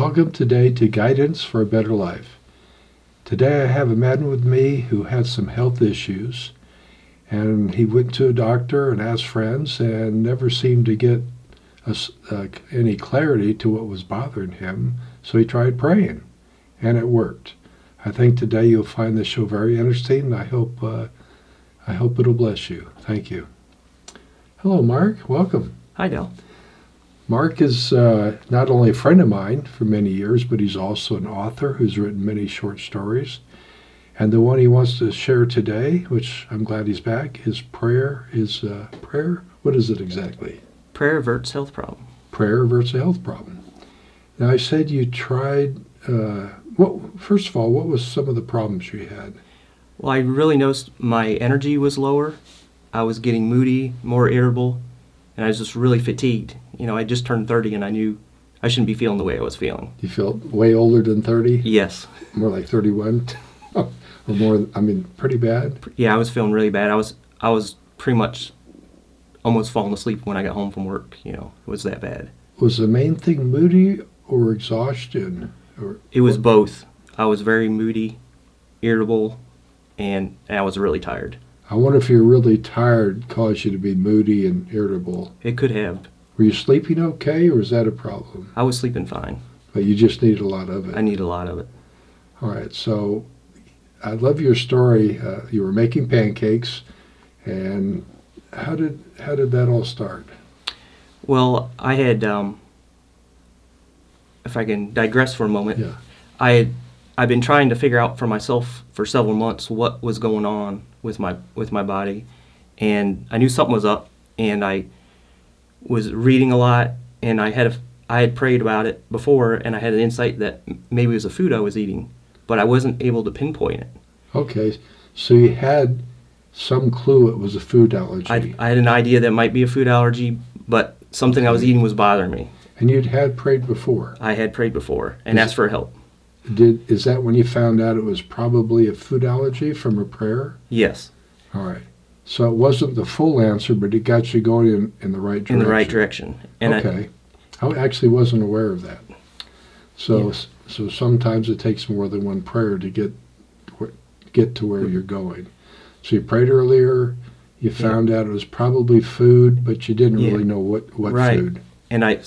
Welcome today to Guidance for a Better Life. Today I have a man with me who had some health issues, and he went to a doctor and asked friends and never seemed to get any clarity to what was bothering him, so he tried praying, and it worked. I think today you'll find the show very interesting, and I hope it'll bless you. Thank you. Hello, Mark. Welcome. Hi, Dale. Mark is not only a friend of mine for many years, but he's also an author who's written many short stories. And the one he wants to share today, which I'm glad he's back, is prayer. Prayer? What is it exactly? Prayer averts health problem. Prayer averts a health problem. Now, I said you tried, first of all, what was some of the problems you had? Well, I really noticed my energy was lower. I was getting moody, more irritable, and I was just really fatigued. I just turned 30 and I knew I shouldn't be feeling the way I was feeling. You felt way older than 30? Yes. More like 31? Or more, pretty bad? Yeah, I was feeling really bad. I was pretty much almost falling asleep when I got home from work. It was that bad. Was the main thing moody or exhaustion? It was both. I was very moody, irritable, and I was really tired. I wonder if you're really tired caused you to be moody and irritable. It could have. Were you sleeping okay, or was that a problem? I was sleeping fine. But you just needed a lot of it. I need a lot of it. All right, so I love your story. You were making pancakes, and how did that all start? Well, I had, if I can digress for a moment, yeah. I've been trying to figure out for myself for several months what was going on with my body, and I knew something was up, and I was reading a lot, and I had prayed about it before, and I had an insight that maybe it was a food I was eating, but I wasn't able to pinpoint it. Okay, so you had some clue it was a food allergy. I had an idea that it might be a food allergy, but something I was eating was bothering me. And had prayed before? I had prayed before and asked for help. Is that when you found out it was probably a food allergy from a prayer? Yes. All right. So it wasn't the full answer, but it got you going in the right direction. In the right direction. And okay. I actually wasn't aware of that. So sometimes it takes more than one prayer to get to where you're going. So you prayed earlier, you found out it was probably food, but you didn't really know what right. food. And I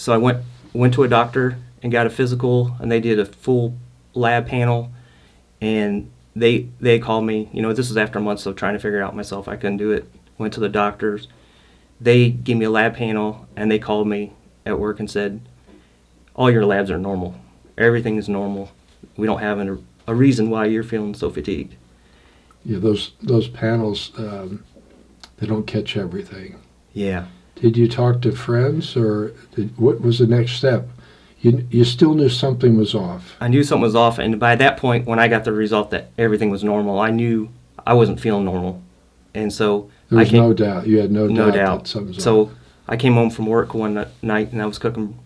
went to a doctor and got a physical, and they did a full lab panel, and they called me. This was after months of trying to figure it out myself. I couldn't do it. Went to the doctors. They gave me a lab panel, and they called me at work and said, all your labs are normal. Everything is normal. We don't have a reason why you're feeling so fatigued. Yeah, those panels, they don't catch everything. Yeah. Did you talk to friends, or what was the next step? You still knew something was off. I knew something was off, and by that point, when I got the result that everything was normal, I knew I wasn't feeling normal. And so there was no doubt. You had no doubt that something was off. So I came home from work one night, and I was cooking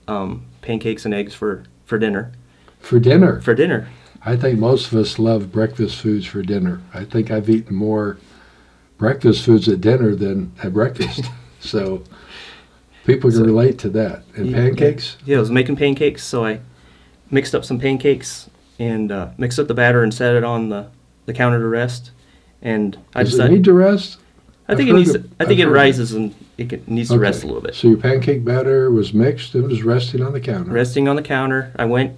pancakes and eggs for dinner. For dinner? For dinner. I think most of us love breakfast foods for dinner. I think I've eaten more breakfast foods at dinner than at breakfast. So people can relate to that. And pancakes? Yeah, I was making pancakes, so I mixed up some pancakes and mixed up the batter and set it on the counter to rest. And Does it need to rest? I think it needs. I think it rises and it needs to rest a little bit. So your pancake batter was mixed and was resting on the counter. Resting on the counter. I went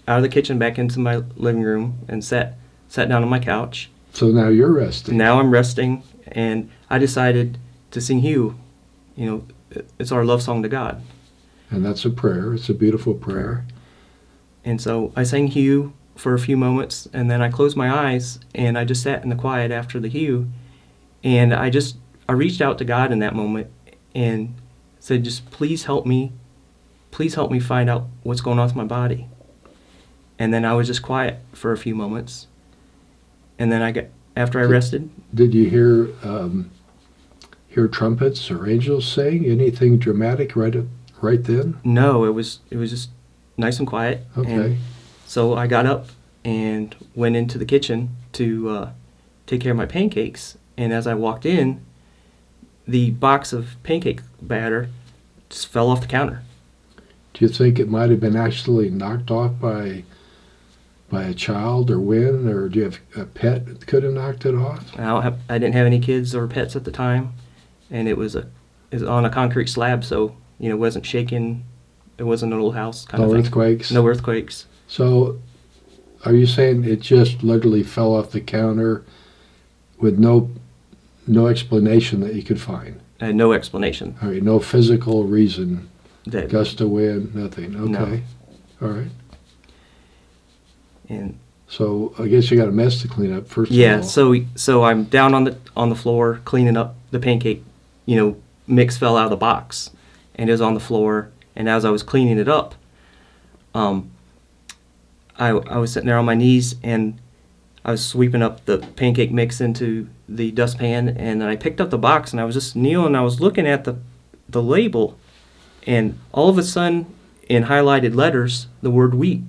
out of the kitchen back into my living room and sat down on my couch. So now you're resting. Now I'm resting, and I decided to sing Hugh. It's our love song to God. And that's a prayer. It's a beautiful prayer. And so I sang Hugh for a few moments, and then I closed my eyes, and I just sat in the quiet after the Hugh. And I reached out to God in that moment and said, just please help me find out what's going on with my body. And then I was just quiet for a few moments. And then after I rested. Did you hear trumpets or angels sing? Anything dramatic right then? No, it was just nice and quiet. Okay. And so I got up and went into the kitchen to take care of my pancakes. And as I walked in, the box of pancake batter just fell off the counter. Do you think it might have been actually knocked off by a child or wind, or do you have a pet that could have knocked it off? I didn't have any kids or pets at the time, and it was on a concrete slab, so it wasn't shaking. It wasn't an old house kind of No thing. earthquakes? No earthquakes. So are you saying it just literally fell off the counter with no explanation that you could find? I had no explanation. All right, no physical reason, That gust of wind, nothing. Okay, all right. and So I guess you got a mess to clean up first yeah, of all. so I'm down on the floor cleaning up the pancake. Mix fell out of the box, and it was on the floor. And as I was cleaning it up, I was sitting there on my knees, and I was sweeping up the pancake mix into the dustpan, and then I picked up the box, and I was just kneeling, and I was looking at the label, and all of a sudden, in highlighted letters, the word wheat.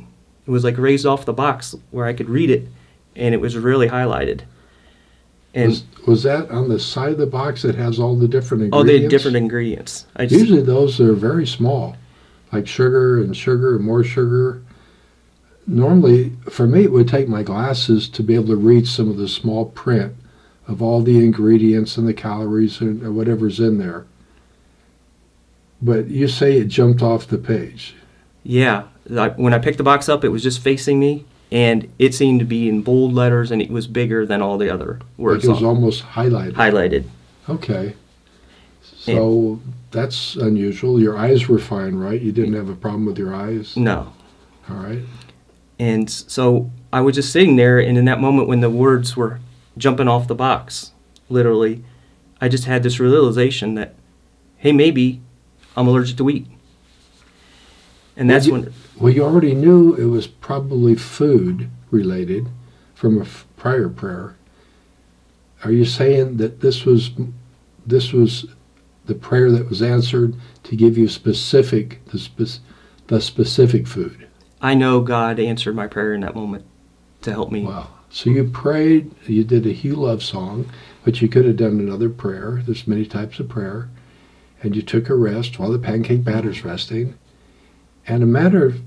It was like raised off the box where I could read it, and it was really highlighted. And Was that on the side of the box that has all the different all ingredients? the different ingredients. Usually those are very small, like sugar and more sugar. Normally, for me, it would take my glasses to be able to read some of the small print of all the ingredients and the calories or whatever's in there. But you say it jumped off the page. Yeah, when I picked the box up, it was just facing me, and it seemed to be in bold letters, and it was bigger than all the other words. Like it was almost highlighted. Highlighted. Okay. So that's unusual. Your eyes were fine, right? You didn't have a problem with your eyes? No. All right. And so I was just sitting there, and in that moment when the words were jumping off the box, literally, I just had this realization that, hey, maybe I'm allergic to wheat. And that's when... Well, you already knew it was probably food related from a prior prayer. Are you saying that this was the prayer that was answered to give you the specific food? I know God answered my prayer in that moment to help me. Wow. So you prayed, you did a Hugh Love song, but you could have done another prayer. There's many types of prayer. And you took a rest while the pancake batter's resting. And a matter of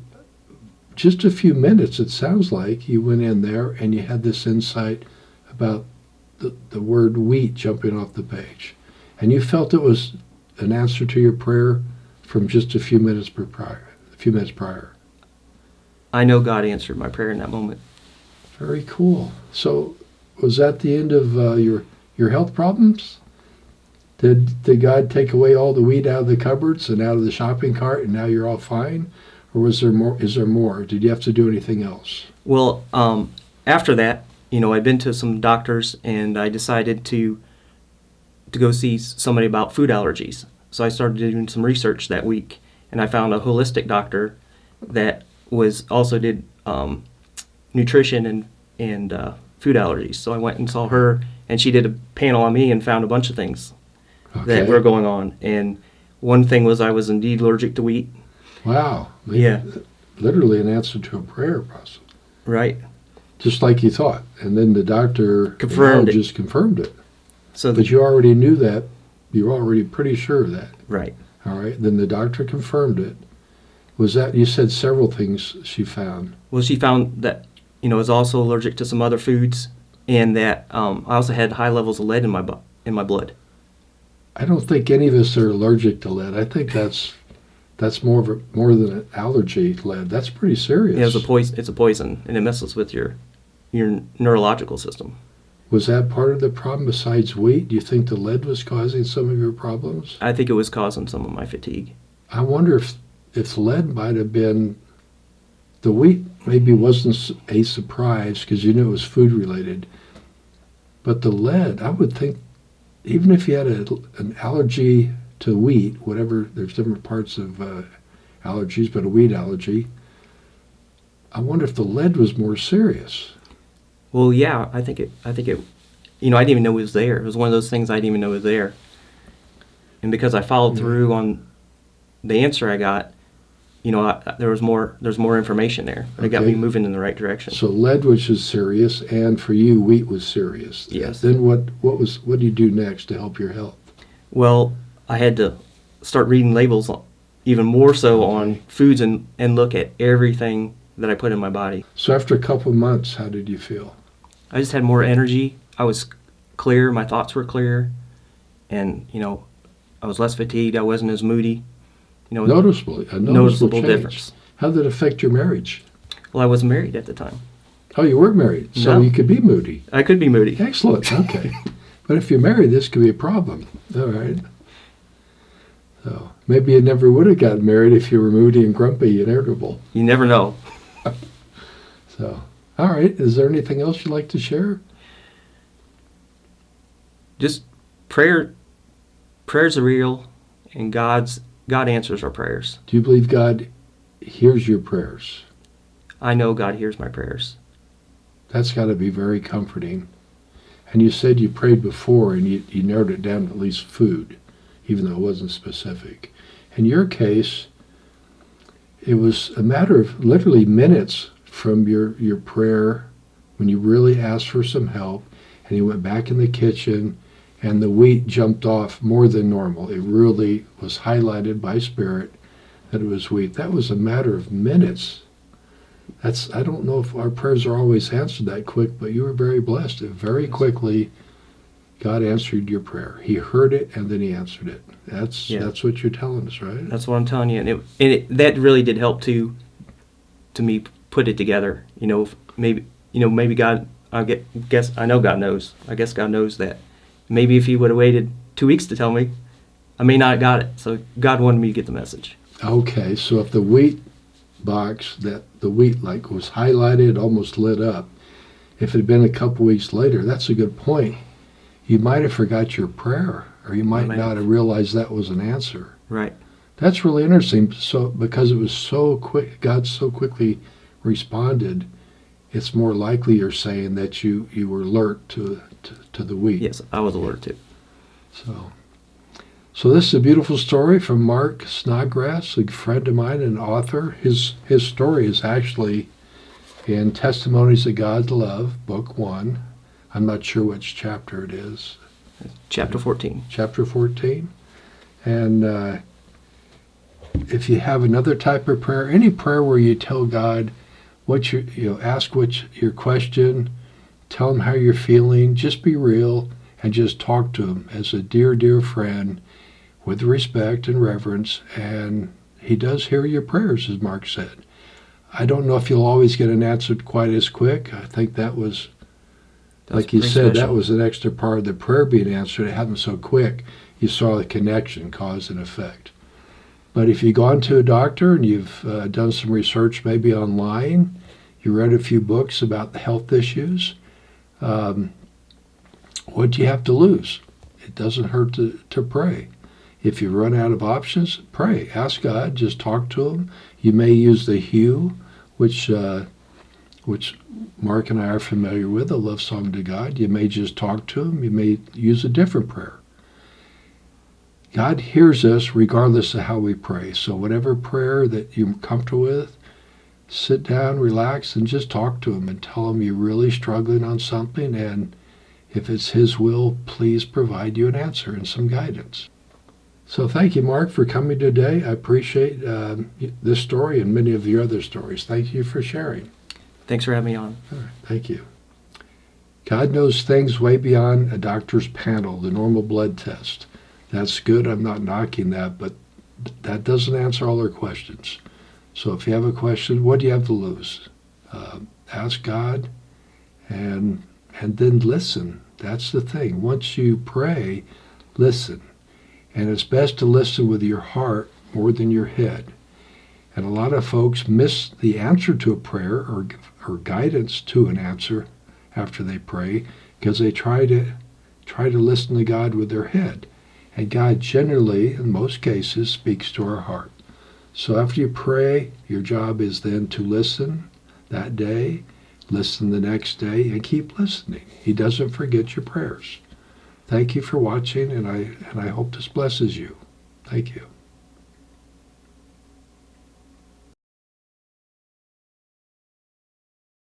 just a few minutes, it sounds like, you went in there and you had this insight about the word wheat jumping off the page. And you felt it was an answer to your prayer from just a few minutes prior. I know God answered my prayer in that moment. Very cool. So was that the end of your health problems? Did God take away all the wheat out of the cupboards and out of the shopping cart, and now you're all fine? Or was there more? Is there more? Did you have to do anything else? Well, after that, I'd been to some doctors, and I decided to go see somebody about food allergies. So I started doing some research that week, and I found a holistic doctor that also did nutrition and food allergies. So I went and saw her, and she did a panel on me and found a bunch of things that were going on. And one thing was I was indeed allergic to wheat. Wow. Yeah. Literally an answer to a prayer, possibly. Right. Just like you thought. And then the doctor Confirmed it. just confirmed it. So But you already knew that. You were already pretty sure of that. right. All right. Then the doctor confirmed it. Was that, you said several things she found. Well, she found that, I was also allergic to some other foods, and that I also had high levels of lead in my blood. I don't think any of us are allergic to lead. I think that's more than an allergy. Lead. That's pretty serious. Yeah, it's a poison, and it messes with your neurological system. Was that part of the problem besides wheat? Do you think the lead was causing some of your problems? I think it was causing some of my fatigue. I wonder if lead might have been, the wheat maybe wasn't a surprise because you knew it was food related, but the lead, I would think, even if you had an allergy to wheat, whatever, there's different parts of allergies, but a wheat allergy, I wonder if the lead was more serious. Well, yeah, I think it. I didn't even know it was there. It was one of those things I didn't even know was there. And because I followed through on the answer I got, there's more information there. It got me moving in the right direction. So lead, which is serious, and for you, wheat was serious. Yes. Then what do you do next to help your health? Well, I had to start reading labels even more so on foods and look at everything that I put in my body. So after a couple of months, how did you feel? I just had more energy. I was clear. My thoughts were clear. And, I was less fatigued. I wasn't as moody. A noticeable change. Difference. How did it affect your marriage? Well, I wasn't married at the time. Oh, you were married, so No. you could be moody. I could be moody. Excellent, okay. But if you're married, this could be a problem. All right. So maybe you never would have gotten married if you were moody and grumpy and irritable. You never know. So, all right. Is there anything else you'd like to share? Just prayers are real, and God answers our prayers. Do you believe God hears your prayers? I know God hears my prayers. That's got to be very comforting. And you said you prayed before and you narrowed it down to at least food, even though it wasn't specific. In your case, it was a matter of literally minutes from your prayer when you really asked for some help, and you went back in the kitchen and the wheat jumped off more than normal. It really was highlighted by Spirit that it was wheat. That was a matter of minutes. I don't know if our prayers are always answered that quick, but you were very blessed. Very quickly, God answered your prayer. He heard it and then He answered it. That's what you're telling us, right? That's what I'm telling you, and that really did help to me put it together. Maybe God. I know God knows. I guess God knows that. Maybe if He would have waited 2 weeks to tell me, I may not have got it. So God wanted me to get the message. Okay, so if the wheat box, that the wheat was highlighted, almost lit up, if it had been a couple weeks later, that's a good point. You might have forgot your prayer, or you might not have realized that was an answer. Right. That's really interesting. So because it was so quick, God so quickly responded, it's more likely you're saying that you were alert to the wheat. Yes, I was alert too. So this is a beautiful story from Mark Snodgrass, a friend of mine, an author. His story is actually in Testimonies of God's Love, Book 1. I'm not sure which chapter it is. Chapter 14. Chapter 14. And if you have another type of prayer, any prayer where you tell God what ask your question, tell Him how you're feeling, just be real and just talk to Him as a dear, dear friend with respect and reverence, and He does hear your prayers, as Mark said. I don't know if you'll always get an answer quite as quick. I think that was like you said, that was an extra part of the prayer being answered. It happened so quick. You saw the connection, cause and effect. But if you've gone to a doctor and you've done some research maybe online, you read a few books about the health issues, what do you have to lose? It doesn't hurt to pray. If you run out of options, pray. Ask God. Just talk to Him. You may use the hue, which Mark and I are familiar with, a love song to God. You may just talk to Him. You may use a different prayer. God hears us regardless of how we pray. So whatever prayer that you're comfortable with, sit down, relax, and just talk to Him and tell Him you're really struggling on something, and if it's His will, please provide you an answer and some guidance. So thank you, Mark, for coming today. I appreciate this story and many of your other stories. Thank you for sharing. Thanks for having me on. All right, thank you. God knows things way beyond a doctor's panel, the normal blood test. That's good. I'm not knocking that, but that doesn't answer all our questions. So if you have a question, what do you have to lose? Ask God and then listen. That's the thing. Once you pray, listen. And it's best to listen with your heart more than your head. And a lot of folks miss the answer to a prayer or guidance to an answer after they pray because they try to listen to God with their head. And God generally, in most cases, speaks to our heart. So after you pray, your job is then to listen that day, listen the next day, and keep listening. He doesn't forget your prayers. Thank you for watching, and I hope this blesses you. Thank you.